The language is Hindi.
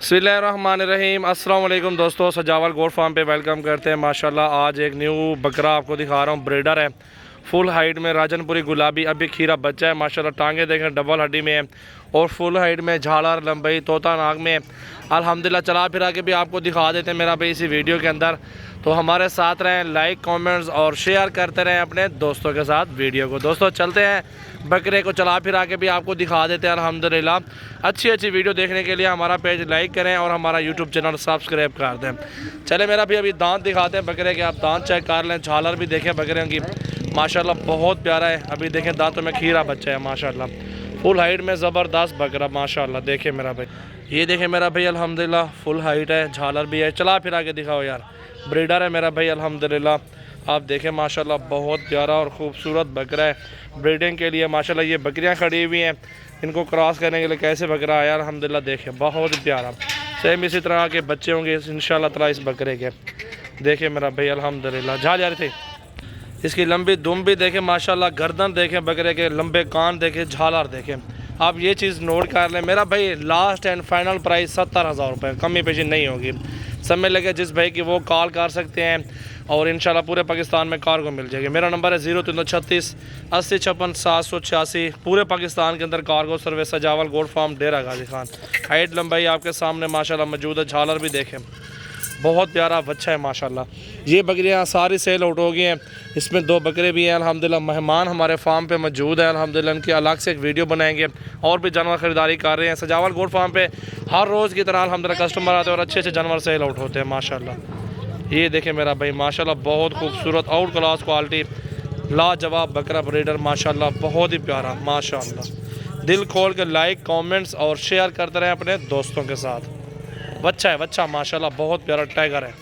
बिस्मिल्लाहिर्रहमानिर्रहीम। अस्सलाम वालेकुम दोस्तों, सजावल गोट फार्म पे वेलकम करते हैं। माशाल्लाह आज एक न्यू बकरा आपको दिखा रहा हूँ। ब्रीडर है, फुल हाइट में राजनपुरी गुलाबी, अभी खीरा बच्चा है। माशाल्लाह टांगे देखें डबल हड्डी में है और फुल हाइट में, झालर लंबाई तोता नाक में। अल्हम्दुलिल्लाह चला फिरा के भी आपको दिखा देते हैं मेरा भाई इसी वीडियो के अंदर। तो हमारे साथ रहें, लाइक कमेंट्स और शेयर करते रहें अपने दोस्तों के साथ वीडियो को। दोस्तों चलते हैं बकरे को चला फिरा के भी आपको दिखा देते हैं अल्हम्दुलिल्लाह। अच्छी वीडियो देखने के लिए हमारा पेज लाइक करें और हमारा यूट्यूब चैनल सब्सक्राइब कर दें। चले मेरा भी अभी दांत दिखाते हैं बकरे के, आप दांत चेक कर लें। झालर भी देखें बकरियों की, माशाल्लाह बहुत प्यारा है। अभी देखें दांतों में खीरा बच्चा है माशाल्लाह, फुल हाइट में ज़बरदस्त बकरा माशाल्लाह। देखें मेरा भाई, ये देखें मेरा भाई अल्हम्दुलिल्लाह फुल हाइट है, झालर भी है। चला फिरा के दिखाओ यार, ब्रीडर है मेरा भाई अल्हम्दुलिल्लाह। आप देखें माशाल्लाह बहुत प्यारा और ख़ूबसूरत बकरा है ब्रीडिंग के लिए माशाल्लाह। ये बकरियां खड़ी हुई हैं, इनको क्रॉस करने के लिए कैसे बकरा आया अल्हम्दुलिल्लाह। देखें बहुत प्यारा, सेम इसी तरह के बच्चे होंगे इंशाल्लाह ताला इस बकरे के। देखें मेरा भाई अल्हम्दुलिल्लाह, झाल यार थे। इसकी लंबी दुम भी देखें माशाल्लाह, गर्दन देखें बकरे के, लंबे कान देखें, झालर देखें। आप ये चीज़ नोट कर लें मेरा भाई, लास्ट एंड फाइनल प्राइस 70,000 रुपये, कमी पेशी नहीं होगी। समय लगे जिस भाई की वो कॉल कर सकते हैं और इंशाल्लाह पूरे पाकिस्तान में कार्गो मिल जाएगी। मेरा नंबर है 03336 80 56 786। पूरे पाकिस्तान के अंदर कार्गो सर्विस। सजावल गोट फार्म, डेरा गाजी खान। हाइट लंबाई आपके सामने माशाल्लाह मौजूद है। झालर भी देखें, बहुत प्यारा बच्चा है माशाल्लाह। ये बकरियां सारी सेल आउट हो गई हैं, इसमें 2 बकरे भी हैं अल्हम्दुलिल्लाह। मेहमान हमारे फार्म पे मौजूद है अल्हम्दुलिल्लाह, इनकी अलग से एक वीडियो बनाएंगे। और भी जानवर ख़रीदारी कर रहे हैं सजावल गोट फार्म पे। हर रोज़ की तरह अल्हम्दुलिल्लाह कस्टमर आते हैं और अच्छे जानवर सेल आउट होते हैं माशाल्लाह। ये देखें मेरा भाई माशाल्लाह बहुत खूबसूरत आउट क्लास क्वालिटी लाजवाब बकरा ब्रीडर माशाल्लाह, बहुत ही प्यारा माशाल्लाह। दिल खोल के लाइक कमेंट्स और शेयर करते रहें अपने दोस्तों के साथ। बच्चा है बच्चा माशाल्लाह, बहुत प्यारा टाइगर है।